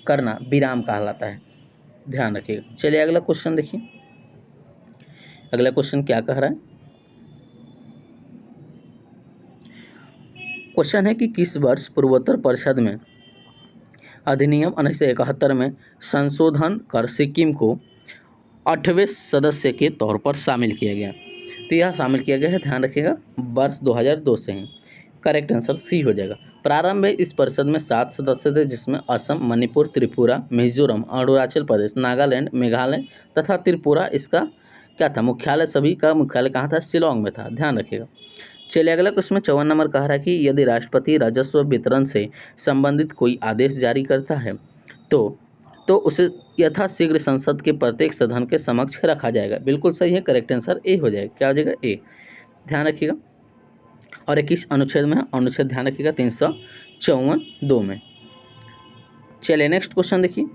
करना विराम कहलाता है। ध्यान रखिएगा। चलिए अगला क्वेश्चन देखिए। अगला क्वेश्चन क्या कह रहा है। क्वेश्चन है कि किस वर्ष पूर्वोत्तर परिषद में अधिनियम 1971 में संशोधन कर सिक्किम को 8वें सदस्य के तौर पर शामिल किया गया। तो यह शामिल किया गया है, ध्यान रखिएगा, वर्ष 2002 से ही। करेक्ट आंसर सी हो जाएगा। प्रारंभ में इस परिषद में 7 सदस्य थे, जिसमें असम, मणिपुर, त्रिपुरा, मिजोरम, अरुणाचल प्रदेश, नागालैंड, मेघालय तथा त्रिपुरा। इसका क्या था? मुख्यालय। सभी का मुख्यालय कहाँ था? शिलोंग में था। ध्यान रखिएगा। चलिए अगला क्वेश्चन 54 नंबर कह रहा है कि यदि राष्ट्रपति राजस्व वितरण से संबंधित कोई आदेश जारी करता है तो उसे यथाशीघ्र संसद के प्रत्येक सदन के समक्ष रखा जाएगा। बिल्कुल सही है। करेक्ट आंसर ए हो जाएगा। क्या हो जाएगा? ए। ध्यान रखिएगा। और 21 अनुच्छेद में है, अनुच्छेद ध्यान रखिएगा 354(2) में। चलिए नेक्स्ट क्वेश्चन देखिए।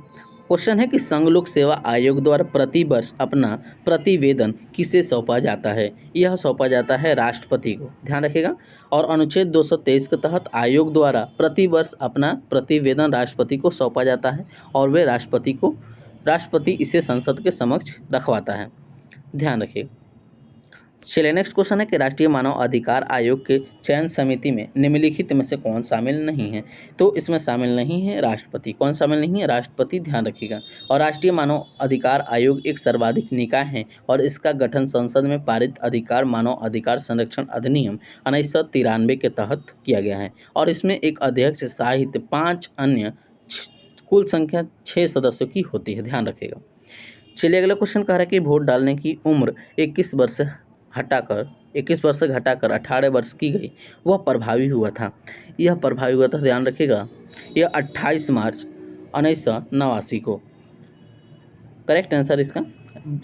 क्वेश्चन है कि संघ लोक सेवा आयोग द्वारा प्रतिवर्ष अपना प्रतिवेदन किसे सौंपा जाता है। यह सौंपा जाता है राष्ट्रपति को। ध्यान रखिएगा। और अनुच्छेद 223 के तहत आयोग द्वारा प्रतिवर्ष अपना प्रतिवेदन राष्ट्रपति को सौंपा जाता है और वे राष्ट्रपति इसे संसद के समक्ष रखवाता है। ध्यान रखिएगा। चलिए नेक्स्ट क्वेश्चन है कि राष्ट्रीय मानव अधिकार आयोग के चयन समिति में निम्नलिखित में से कौन शामिल नहीं है। तो इसमें शामिल नहीं है राष्ट्रपति। कौन शामिल नहीं है? राष्ट्रपति। ध्यान रखिएगा। और राष्ट्रीय मानव अधिकार आयोग एक सर्वाधिक निकाय है और इसका गठन संसद में पारित मानव अधिकार संरक्षण अधिनियम 1993 के तहत किया गया है। और इसमें एक अध्यक्ष सहित 5 अन्य कुल संख्या 6 सदस्यों की होती है, ध्यान रखिएगा। चलिए अगला क्वेश्चन कह रहा है कि वोट डालने की उम्र 21 वर्ष से हटाकर 18 वर्ष की गई, वह प्रभावी हुआ था। यह प्रभावी हुआ था, ध्यान रखिएगा, यह 28 मार्च 1989 को। करेक्ट आंसर इसका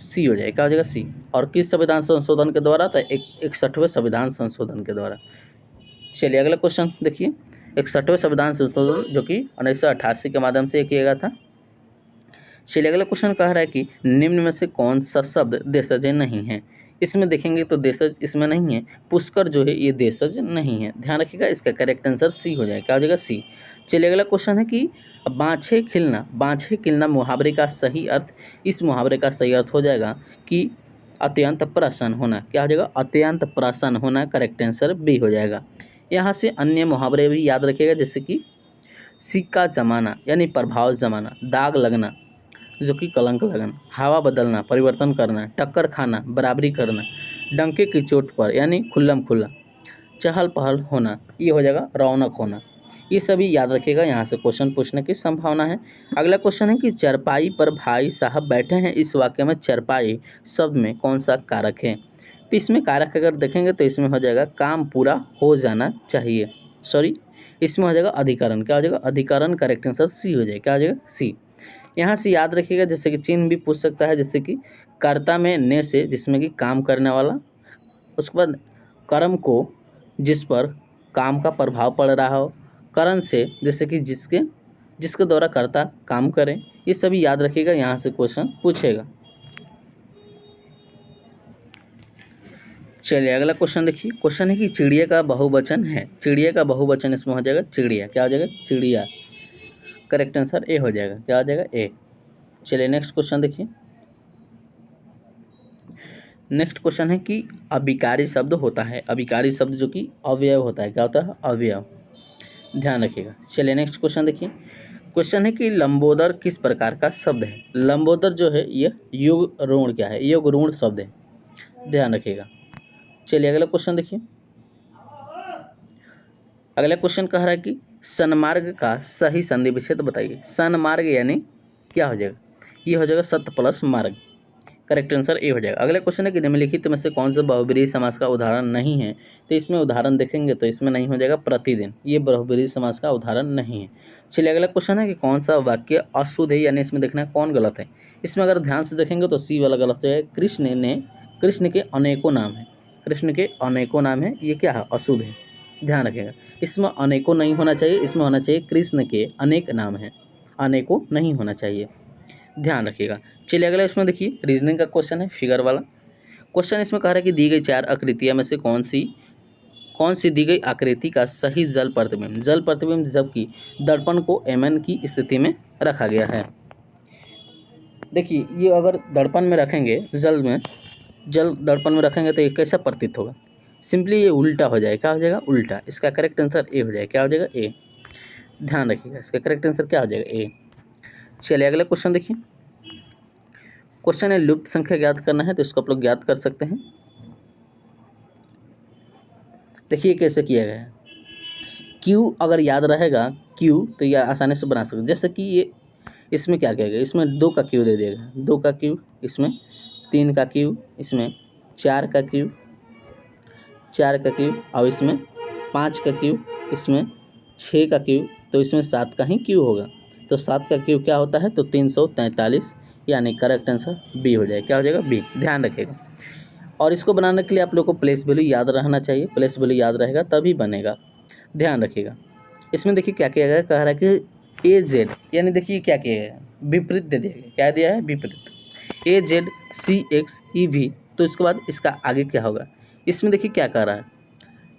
सी हो जाएगा, क्या हो जाएगा सी। और किस संविधान संशोधन के द्वारा? तो 61वें संविधान संशोधन के द्वारा। चलिए अगला क्वेश्चन देखिए, 61वें संविधान संशोधन जो कि 1988 के माध्यम से किया गया था। चलिए अगला क्वेश्चन कह रहा है कि निम्न में से कौन सा शब्द देशज नहीं है? इसमें देखेंगे तो देशज इसमें नहीं है, पुष्कर जो है ये देशज नहीं है, ध्यान रखिएगा। इसका करेक्ट आंसर सी हो जाएगा, क्या हो जाएगा सी। चलिए अगला क्वेश्चन है कि बाँछे खिलना मुहावरे का सही अर्थ, इस मुहावरे का सही अर्थ हो जाएगा कि अत्यंत प्रसन्न होना, क्या हो जाएगा अत्यंत प्रसन्न होना, करेक्ट आंसर बी हो जाएगा। यहाँ से अन्य मुहावरे भी याद रखिएगा, जैसे कि सिक्का जमाना यानी प्रभाव जमाना, दाग लगना जो कि कलंक लगना, हवा बदलना परिवर्तन करना, टक्कर खाना बराबरी करना, डंके की चोट पर यानी खुल्लम खुल्ला, चहल पहल होना, ये हो जाएगा रौनक होना। ये सभी याद रखिएगा, यहाँ से क्वेश्चन पूछने की संभावना है। अगला क्वेश्चन है कि चरपाई पर भाई साहब बैठे हैं, इस वाक्य में चरपाई शब्द में कौन सा कारक है? तो इसमें कारक अगर देखेंगे तो इसमें हो जाएगा काम पूरा हो जाना चाहिए, सॉरी इसमें हो जाएगा अधिकरण, क्या हो जाएगा अधिकरण, करेक्ट आंसर सी हो जाएगा, क्या हो जाएगा सी। यहाँ से याद रखिएगा, जैसे कि चिन्ह भी पूछ सकता है, जैसे कि कर्ता में ने से जिसमें कि काम करने वाला, उसके बाद कर्म को जिस पर काम का प्रभाव पड़ रहा हो, करण से जैसे कि जिसके द्वारा कर्ता काम करें, ये सभी याद रखिएगा, यहाँ से क्वेश्चन पूछेगा। चलिए अगला क्वेश्चन देखिए, क्वेश्चन है कि चिड़िया का बहुवचन है, चिड़िया का बहुवचन इसमें हो जाएगा चिड़िया, क्या हो जाएगा चिड़िया, करेक्ट आंसर ए हो जाएगा, क्या हो जाएगा ए। चलिए नेक्स्ट क्वेश्चन देखिए, नेक्स्ट क्वेश्चन है कि अभिकारी शब्द होता है, अभिकारी शब्द जो कि अवयव होता है, क्या होता है अवयव, ध्यान रखिएगा। चलिए नेक्स्ट क्वेश्चन देखिए, क्वेश्चन है कि लंबोदर किस प्रकार का शब्द है? लंबोदर जो है ये युग ऋण क्या है, युग ऋण शब्द है, ध्यान रखिएगा। चलिए अगला क्वेश्चन देखिए, अगला क्वेश्चन कह रहा है कि सन्मार्ग का सही संधि विच्छेद बताइए। सन्मार्ग यानी क्या हो जाएगा, ये हो जाएगा सत्य प्लस मार्ग, करेक्ट आंसर ए हो जाएगा। अगला क्वेश्चन है कि निम्नलिखित में से कौन सा बहुब्रीहि समास का उदाहरण नहीं है? तो इसमें उदाहरण देखेंगे तो इसमें नहीं हो जाएगा प्रतिदिन, ये बहुब्रीहि समास का उदाहरण नहीं है। चलिए अगला क्वेश्चन है कि कौन सा वाक्य अशुद्ध है, यानी इसमें देखना है कौन गलत है। इसमें अगर ध्यान से देखेंगे तो सी वाला गलत है, कृष्ण के अनेकों नाम है, कृष्ण के अनेकों नाम है, ये क्या है अशुद्ध है, ध्यान रखिएगा। इसमें अनेकों नहीं होना चाहिए, इसमें होना चाहिए कृष्ण के अनेक नाम हैं, अनेकों नहीं होना चाहिए, ध्यान रखिएगा। चलिए अगला इसमें देखिए रीजनिंग का क्वेश्चन है, फिगर वाला क्वेश्चन। इसमें कह रहा है कि दी गई 4 आकृतियां में से कौन सी दी गई आकृति का सही जल प्रतिबिंब जबकि दर्पण को एमएन की स्थिति में रखा गया है। देखिए ये अगर दर्पण में रखेंगे, जल दर्पण में रखेंगे तो ये कैसा प्रतीत होगा, सिंपली ये उल्टा हो जाएगा, क्या हो जाएगा उल्टा। इसका करेक्ट आंसर ए हो जाएगा, क्या हो जाएगा ए, ध्यान रखिएगा। इसका करेक्ट आंसर क्या हो जाएगा ए। चलिए अगला क्वेश्चन देखिए, क्वेश्चन है लुप्त संख्या ज्ञात करना है, तो इसको आप लोग ज्ञात कर सकते हैं। देखिए कैसे किया गया है, क्यू अगर याद रहेगा क्यू तो यह आसानी से बना सकते। जैसे कि ये इसमें क्या किया गया, इसमें 2 का क्यू दे दिया गया, 2 का क्यू, इसमें 3 का क्यू, इसमें 4 का क्यू, 4 का क्यू, और इसमें 5 का क्यू, इसमें 6 का क्यू, तो इसमें 7 का ही क्यू होगा। तो 7 का क्यू क्या होता है, तो 343, यानी करेक्ट आंसर बी हो जाएगा, क्या हो जाएगा बी, ध्यान रखिएगा। और इसको बनाने के लिए आप लोग को प्लेस वैल्यू याद रहना चाहिए, प्लेस वैल्यू याद रहेगा तभी बनेगा, ध्यान रखिएगा। इसमें देखिए क्या किया गया, कह रहा है कि ए जेड, यानी देखिए क्या किया गया विपरीत दे दिया गया, क्या दिया है विपरीत, A Z C X E V, तो इसके बाद इसका आगे क्या होगा। इसमें देखिए क्या कर रहा है,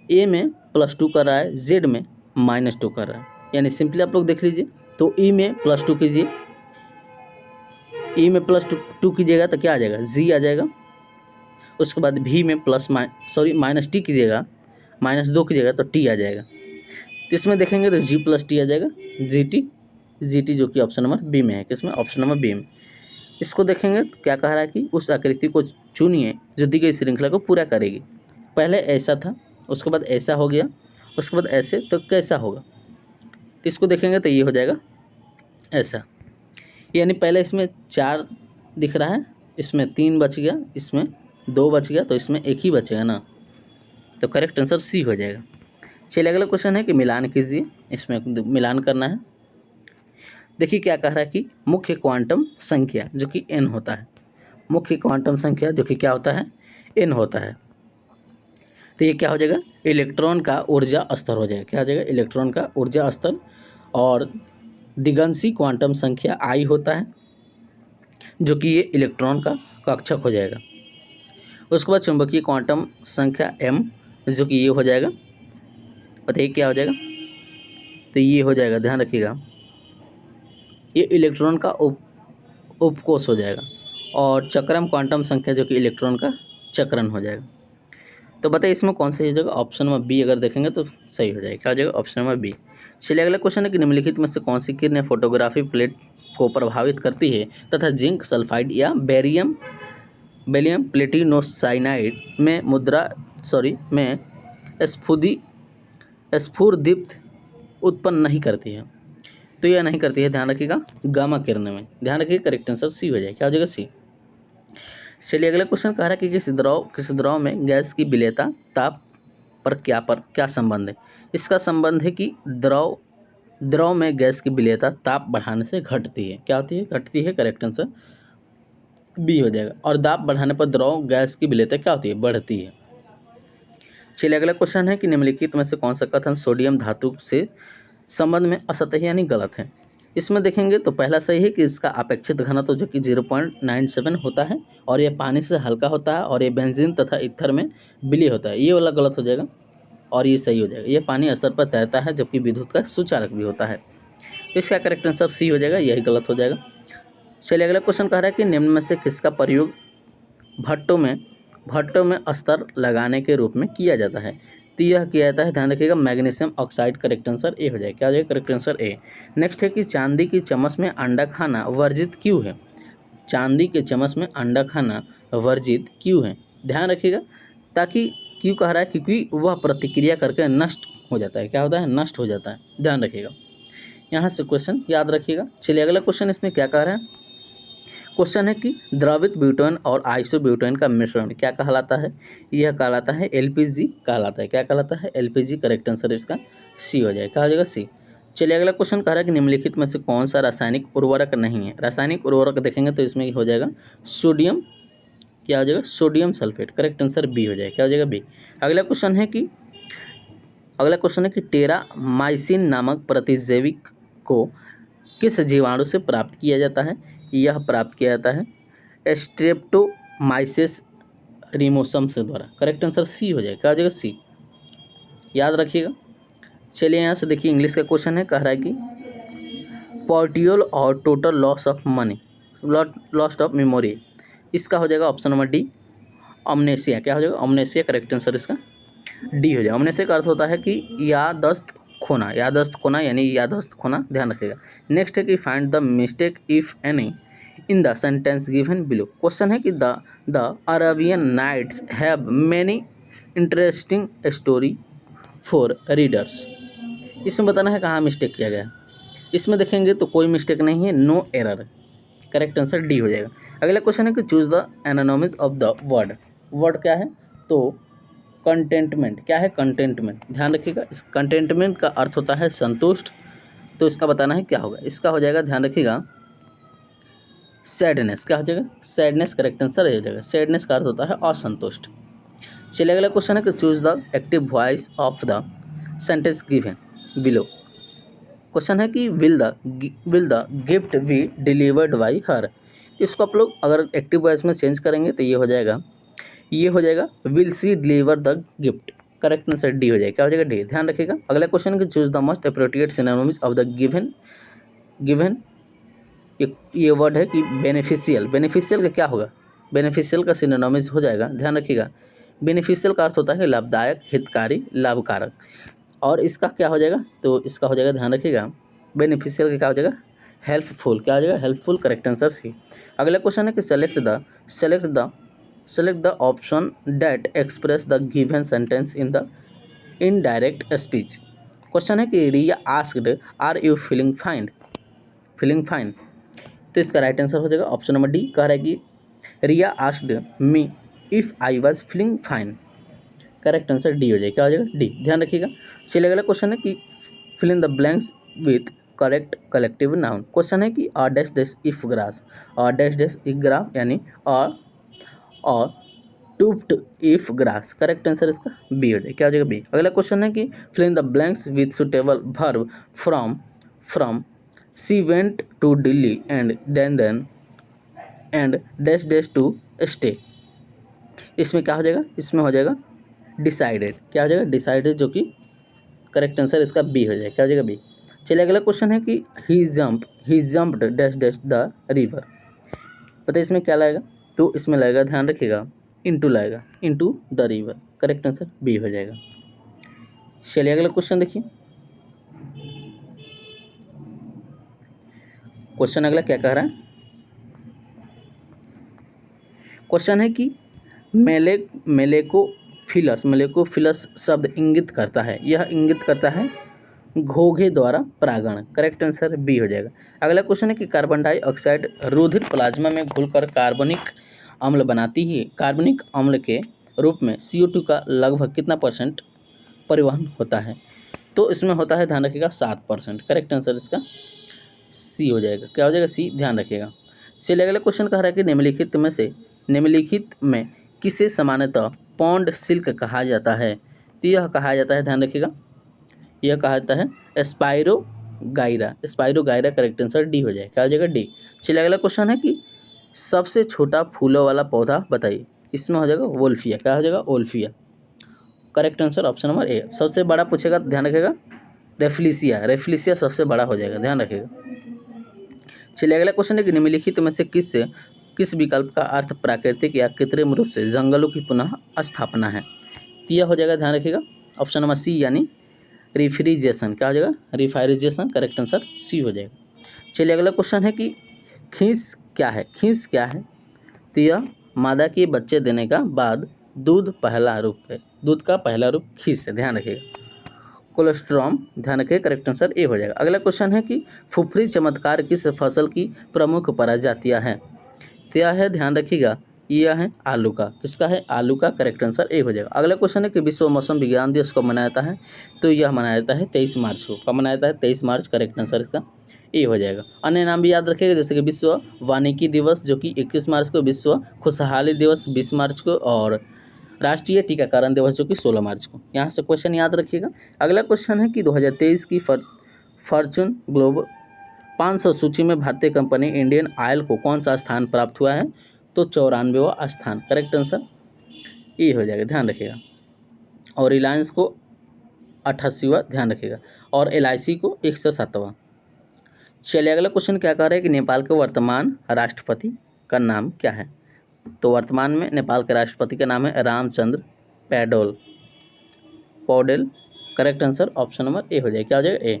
ए में +2 कर रहा है, जेड में -2 कर रहा है, यानी सिंपली आप लोग देख लीजिए। तो ई में +2 कीजिए, ई में +2 कीजिएगा तो क्या आ जाएगा जी आ जाएगा। उसके बाद भी में -t कीजिएगा, -2 कीजिएगा तो टी आ जाएगा। तो इसमें देखेंगे तो g+t आ जाएगा, जी टी जो कि ऑप्शन नंबर बी में है, किसमें ऑप्शन नंबर बी में। इसको देखेंगे तो क्या कह रहा है कि उस आकृति को चुनिए जो दी गई श्रृंखला को पूरा करेगी। पहले ऐसा था, उसके बाद ऐसा हो गया, उसके बाद ऐसे, तो कैसा होगा। तो इसको देखेंगे तो ये हो जाएगा ऐसा, यानी पहले इसमें 4 दिख रहा है, इसमें 3 बच गया, इसमें 2 बच गया, तो इसमें 1 ही बचेगा ना, तो करेक्ट आंसर सी हो जाएगा। चलिए अगला क्वेश्चन है कि मिलान कीजिए, इसमें मिलान करना है। देखिए क्या कह रहा है कि मुख्य क्वांटम संख्या जो कि n होता है, मुख्य क्वांटम संख्या जो कि क्या होता है, n होता है, तो ये क्या हो जाएगा, इलेक्ट्रॉन का ऊर्जा स्तर हो जाएगा। क्या हो जाएगा, इलेक्ट्रॉन का ऊर्जा स्तर। और दिगंशी क्वांटम संख्या I होता है, जो कि ये इलेक्ट्रॉन का कक्षक हो जाएगा। उसके बाद चुंबकीय क्वांटम संख्या m, जो कि ये हो जाएगा, बताइए क्या हो जाएगा, तो ये हो जाएगा, ध्यान रखिएगा, ये इलेक्ट्रॉन का उपकोष हो जाएगा। और चक्रम क्वांटम संख्या जो कि इलेक्ट्रॉन का चक्रण हो जाएगा। तो बताइए इसमें कौन सा हो जाएगा, ऑप्शन नंबर बी अगर देखेंगे तो सही हो जाएगा। क्या हो जाएगा, ऑप्शन नंबर बी। चलिए अगला क्वेश्चन है कि निम्नलिखित में से कौन सी किरणें फोटोग्राफी प्लेट को प्रभावित करती है तथा जिंक सल्फाइड या बेरियम प्लेटिनोसाइनाइड में स्फुरदीप्त उत्पन्न नहीं करती है। तो यह नहीं करती है, ध्यान रखिएगा, गामा किरणें में। ध्यान रखिए, करेक्ट आंसर सी हो जाएगा। क्या हो जाएगा, सी। चलिए अगला क्वेश्चन कह रहा है कि किसी द्रव में गैस की विलेयता ताप पर क्या संबंध है। इसका संबंध है कि द्रव में गैस की विलेयता ताप बढ़ाने से घटती है। क्या होती है, घटती है, करेक्ट आंसर बी हो जाएगा। और दाब बढ़ाने पर द्रव गैस की विलेयता क्या होती है, बढ़ती है। चलिए अगला क्वेश्चन है कि निम्नलिखित में से कौन सा कथन सोडियम धातु से संबंध में असत्य यानी गलत है। इसमें देखेंगे तो पहला सही है कि इसका अपेक्षित घनत्व जो कि 0.97 होता है, और ये पानी से हल्का होता है, और ये बेंजीन तथा ईथर में विलीन होता है। ये वाला गलत हो जाएगा और ये सही हो जाएगा। ये पानी स्तर पर तैरता है जबकि विद्युत का सुचालक भी होता है। तो इसका करेक्ट आंसर सी हो जाएगा, यही गलत हो जाएगा। चलिए अगला क्वेश्चन कह रहा है कि निम्न में से किसका प्रयोग भट्टों में अस्तर लगाने के रूप में किया जाता है। तो यह किया जाता है, ध्यान रखिएगा, मैग्नीशियम ऑक्साइड। करेक्ट आंसर ए हो जाएगा। क्या हो जाएगा, करेक्ट आंसर ए। नेक्स्ट है कि चांदी की चम्मच में अंडा खाना वर्जित क्यों है। चांदी के चम्मच में अंडा खाना वर्जित क्यों है, ध्यान रखिएगा, ताकि क्यों कह रहा है, क्योंकि वह प्रतिक्रिया करके नष्ट हो जाता है। क्या होता है, नष्ट हो जाता है, ध्यान रखिएगा, यहाँ से क्वेश्चन याद रखिएगा। चलिए अगला क्वेश्चन इसमें क्या कह रहा है, क्वेश्चन है कि द्रवित ब्यूटेन और आइसोब्यूटेन का मिश्रण क्या कहलाता है। यह कहलाता है एलपीजी कहलाता है। क्या कहलाता है, एलपीजी। करेक्ट आंसर इसका सी हो जाएगा। क्या हो जाएगा, सी। चलिए अगला क्वेश्चन कह रहा है कि निम्नलिखित में से कौन सा रासायनिक उर्वरक नहीं है। रासायनिक उर्वरक देखेंगे तो इसमें हो जाएगा सोडियम, क्या हो जाएगा, sodium sulphate. Correct answer B हो जाएगा। क्या हो जाएगा, बी। अगला क्वेश्चन है कि टेरामाइसिन नामक प्रतिजैविक को किस जीवाणु से प्राप्त किया जाता है। यह प्राप्त किया जाता है स्ट्रेप्टोमाइसिस रिमोसम से द्वारा। करेक्ट आंसर सी हो जाएगा। क्या हो जाएगा, सी, याद रखिएगा। चलिए यहाँ से देखिए, इंग्लिश का क्वेश्चन है, कह रहा है कि पोर्टियोल और total loss of money, lost of memory, इसका हो जाएगा ऑप्शन नंबर डी, अमनेसिया। क्या हो जाएगा, अमनेसिया। करेक्ट आंसर इसका डी हो जाएगा। अमनेसिया का अर्थ होता है कि याददाश्त खोना यानी याददाश्त खोना, ध्यान रखिएगा। नेक्स्ट है कि find the mistake if any in the sentence given below. Question है कि the Arabian Nights have many interesting story for readers. इसमें बताना है कहाँ मिस्टेक किया गया। इसमें देखेंगे तो कोई मिस्टेक नहीं है, no error. Correct answer D हो जाएगा। अगला क्वेश्चन है कि choose the antonyms of the word क्या है, तो कंटेंटमेंट। क्या है, कंटेंटमेंट। ध्यान रखिएगा, इस कंटेंटमेंट का अर्थ होता है संतुष्ट। तो इसका बताना है क्या होगा, इसका हो जाएगा, ध्यान रखिएगा, सैडनेस। क्या हो जाएगा, सैडनेस। करेक्ट आंसर हो जाएगा। सैडनेस का अर्थ होता है असंतुष्ट। चलिए अगला क्वेश्चन है कि choose the active voice of the sentence given below. Question है कि will the gift be delivered by her. इसको आप लोग अगर एक्टिव वॉइस में चेंज करेंगे तो ये हो जाएगा will see deliver the gift. Correct answer D हो जाएगा। क्या हो जाएगा, डी। ध्यान रखिएगा। अगला क्वेश्चन है कि choose the most appropriate synonyms of the given ये वर्ड है कि बेनिफिशियल। बेनिफिशियल का क्या होगा, बेनिफिशियल का सिनोनिम्स हो जाएगा, ध्यान रखिएगा। बेनिफिशियल का अर्थ होता है लाभदायक, हितकारी, लाभकारक। और इसका क्या हो जाएगा, तो इसका हो जाएगा, ध्यान रखिएगा, बेनिफिशियल का क्या हो जाएगा, हेल्पफुल। क्या हो जाएगा, हेल्पफुल। करेक्ट आंसर सी। अगला क्वेश्चन है कि select the option that express the given sentence in the indirect speech. Question है कि Riya asked are you feeling fine. Feeling fine. तो इसका राइट आंसर हो जाएगा ऑप्शन नंबर डी। कह रहा है कि Riya asked me if I was feeling fine. Correct answer D हो जाएगा। क्या हो जाएगा? डी। ध्यान रखिएगा। चलिए अगला क्वेश्चन है कि fill in the blanks with correct collective noun. Question है कि a dash dash of grass, a dash dash of graph यानी और tuft of grass. Correct answer इसका बी हो जाएगा। क्या हो जाएगा? बी। अगला क्वेश्चन है कि fill in the blanks with suitable verb from she went to Delhi and then and dash dash to stay. इसमें क्या हो जाएगा? इसमें हो जाएगा डिसाइडेड। क्या हो जाएगा? डिसाइडेड, जो कि करेक्ट आंसर इसका बी हो जाएगा। क्या हो जाएगा? बी। चलिए अगला क्वेश्चन है कि he jumped dash dash the river. पता है इसमें क्या लगेगा? तो इसमें लगेगा, ध्यान रखिएगा, इनटू लगेगा, into the river. Correct answer B हो जाएगा। चलिए अगला क्वेश्चन देखिए। क्वेश्चन अगला क्या कह रहा है? क्वेश्चन है कि मेलेकोफिलस शब्द इंगित करता है, यह इंगित करता है घोघे द्वारा परागण। करेक्ट आंसर बी हो जाएगा। अगला क्वेश्चन है कि कार्बन डाइऑक्साइड रुधिर प्लाज्मा में घुलकर कार्बनिक अम्ल बनाती है। कार्बनिक अम्ल के रूप में CO2 का लगभग कितना % परिवहन होता है? तो इसमें होता है, ध्यान रखिएगा, 7%। करेक्ट आंसर इसका सी हो जाएगा। क्या हो जाएगा? सी। ध्यान रखिएगा। चलिए अगला क्वेश्चन कह रहा है कि निम्नलिखित में किसे सामान्यतः पॉन्ड सिल्क कहा जाता है? तो यह कहा जाता है, ध्यान रखिएगा, यह कहा जाता है spirogyra. Spirogyra correct answer D हो जाएगा। क्या हो जाएगा? डी। चलिए अगला क्वेश्चन है कि सबसे छोटा फूलों वाला पौधा बताइए। इसमें हो जाएगा वोल्फिया। क्या हो जाएगा? Wolffia. Correct answer option number A. सबसे बड़ा पूछेगा, ध्यान रखिएगा, रेफ्लिसिया सबसे बड़ा हो जाएगा। ध्यान रखिएगा। चलिए अगला क्वेश्चन है कि निम्नलिखित में से किस विकल्प का अर्थ प्राकृतिक या कृत्रिम रूप से जंगलों की पुनः स्थापना है? तो यह हो जाएगा, ध्यान रखिएगा, ऑप्शन नंबर सी यानी रिफ्रिजरेशन। क्या हो जाएगा? रिफ्रिजरेशन। करेक्ट आंसर सी हो जाएगा। चलिए अगला क्वेश्चन है कि खींस क्या है? तो यह मादा के बच्चे देने का बाद दूध का पहला रूप खींस है। ध्यान रखिएगा। कोलेस्ट्रॉम, ध्यान रखिए, करेक्ट आंसर ए हो जाएगा। अगला क्वेश्चन है कि फुफरी चमत्कार किस फसल की प्रमुख प्रजातियां हैं? तो यह है, ध्यान रखिएगा, यह है आलू का। किसका है? आलू का। करेक्ट आंसर ए हो जाएगा। अगला क्वेश्चन है कि विश्व मौसम विज्ञान दिवस कब मनाया जाता है? तो यह मनाया जाता है 23 मार्च को। कब मनाया जाता है? 23 मार्च। करेक्ट आंसर इसका ए हो जाएगा। अन्य नाम भी याद रखिएगा, जैसे कि विश्व वानिकी दिवस जो कि 21 मार्च को, विश्व खुशहाली दिवस 20 मार्च को, और राष्ट्रीय टीकाकरण दिवस जो कि 16 मार्च को। यहाँ से क्वेश्चन याद रखिएगा। अगला क्वेश्चन है कि 2023 की फॉर्च्यून ग्लोबल 500 सूची में भारतीय कंपनी इंडियन ऑयल को कौन सा स्थान प्राप्त हुआ है? तो 94वां स्थान। करेक्ट आंसर ए हो जाएगा। ध्यान रखिएगा। और रिलायंस को 88वां, ध्यान रखिएगा, और LIC को 107वां। चलिए अगला क्वेश्चन क्या कह रहा है कि नेपाल के वर्तमान राष्ट्रपति का नाम क्या है? तो वर्तमान में नेपाल के राष्ट्रपति का नाम है Ramchandra Paudel. Correct answer option number A हो जाएगा। क्या हो जाएगा? ए।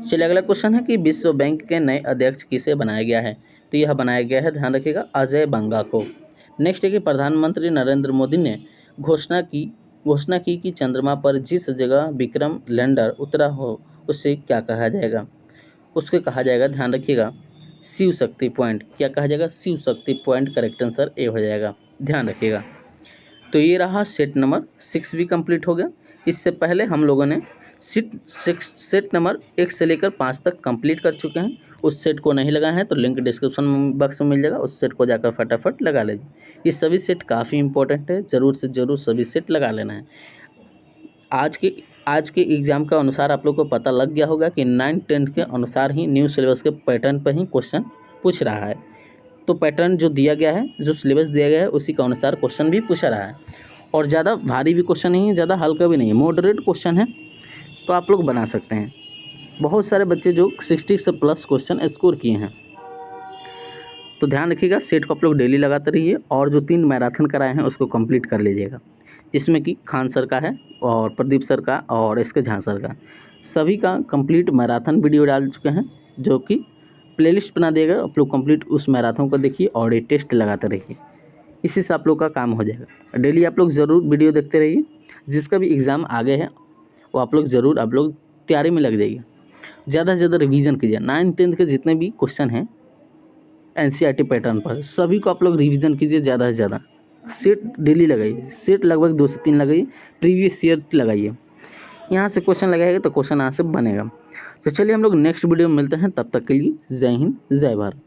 चलिए अगला क्वेश्चन है कि विश्व बैंक के नए अध्यक्ष किसे बनाया गया है? तो यह बनाया गया है, ध्यान रखिएगा, अजय बंगा को। नेक्स्ट है कि प्रधानमंत्री नरेंद्र मोदी ने घोषणा की कि चंद्रमा पर जिस जगह विक्रम लैंडर उतरा हो उसे क्या कहा जाएगा? उसके कहा जाएगा, ध्यान रखिएगा, शिव शक्ति पॉइंट। क्या कहा जाएगा? Shiv Shakti point. Correct answer ए हो जाएगा। ध्यान रखिएगा। तो ये रहा सेट नंबर 6 भी कंप्लीट हो गया। इससे पहले हम लोगों ने सेट नंबर 1 से लेकर 5 तक कंप्लीट कर चुके हैं। उस सेट को नहीं लगाए हैं तो लिंक डिस्क्रिप्शन बॉक्स में मिल जाएगा, उस सेट को जाकर फटाफट लगा लीजिए। ये सभी सेट काफ़ी इंपॉर्टेंट है, ज़रूर से ज़रूर सभी सेट लगा लेना है। आज के एग्ज़ाम का अनुसार आप लोग को पता लग गया होगा कि 9th-10th के अनुसार ही न्यू सिलेबस के पैटर्न पर ही क्वेश्चन पूछ रहा है। तो पैटर्न जो दिया गया है, जो सिलेबस दिया गया है, उसी के अनुसार क्वेश्चन भी पूछा रहा है। और ज़्यादा भारी भी क्वेश्चन नहीं है, ज़्यादा हल्का भी नहीं है, मॉडरेट क्वेश्चन है, तो आप लोग बना सकते हैं। बहुत सारे बच्चे जो 60 से प्लस क्वेश्चन स्कोर किए हैं। तो ध्यान रखिएगा, सेट को आप लोग डेली लगाते रहिए, और जो 3 मैराथन कराए हैं उसको कंप्लीट कर लीजिएगा, जिसमें कि खान सर का है और प्रदीप सर का और इसके झा सर का, सभी का कंप्लीट मैराथन वीडियो डाल चुके हैं, जो कि प्लेलिस्ट बना देगा। आप लोग कंप्लीट उस मैराथन को देखिए और ये टेस्ट लगाते रहिए, इसी से आप लोग का काम हो जाएगा। डेली आप लोग ज़रूर वीडियो देखते रहिए, जिसका भी एग्ज़ाम आगे है वो आप लोग तैयारी में लग जाइए। ज़्यादा से ज़्यादा रिवीजन कीजिए। 9th-10th के जितने भी क्वेश्चन हैं एनसीईआरटी पैटर्न पर सभी को आप लोग रिवीजन कीजिए ज़्यादा से ज़्यादा। सेट डेली लगाइए, सेट लगभग 2 से 3 लगाइए, प्रीवियस ईयर लगाइए। यहाँ से क्वेश्चन लगाएगा तो क्वेश्चन यहाँ से बनेगा। तो चलिए हम लोग नेक्स्ट वीडियो में मिलते हैं, तब तक के लिए जय हिंद जय भारत।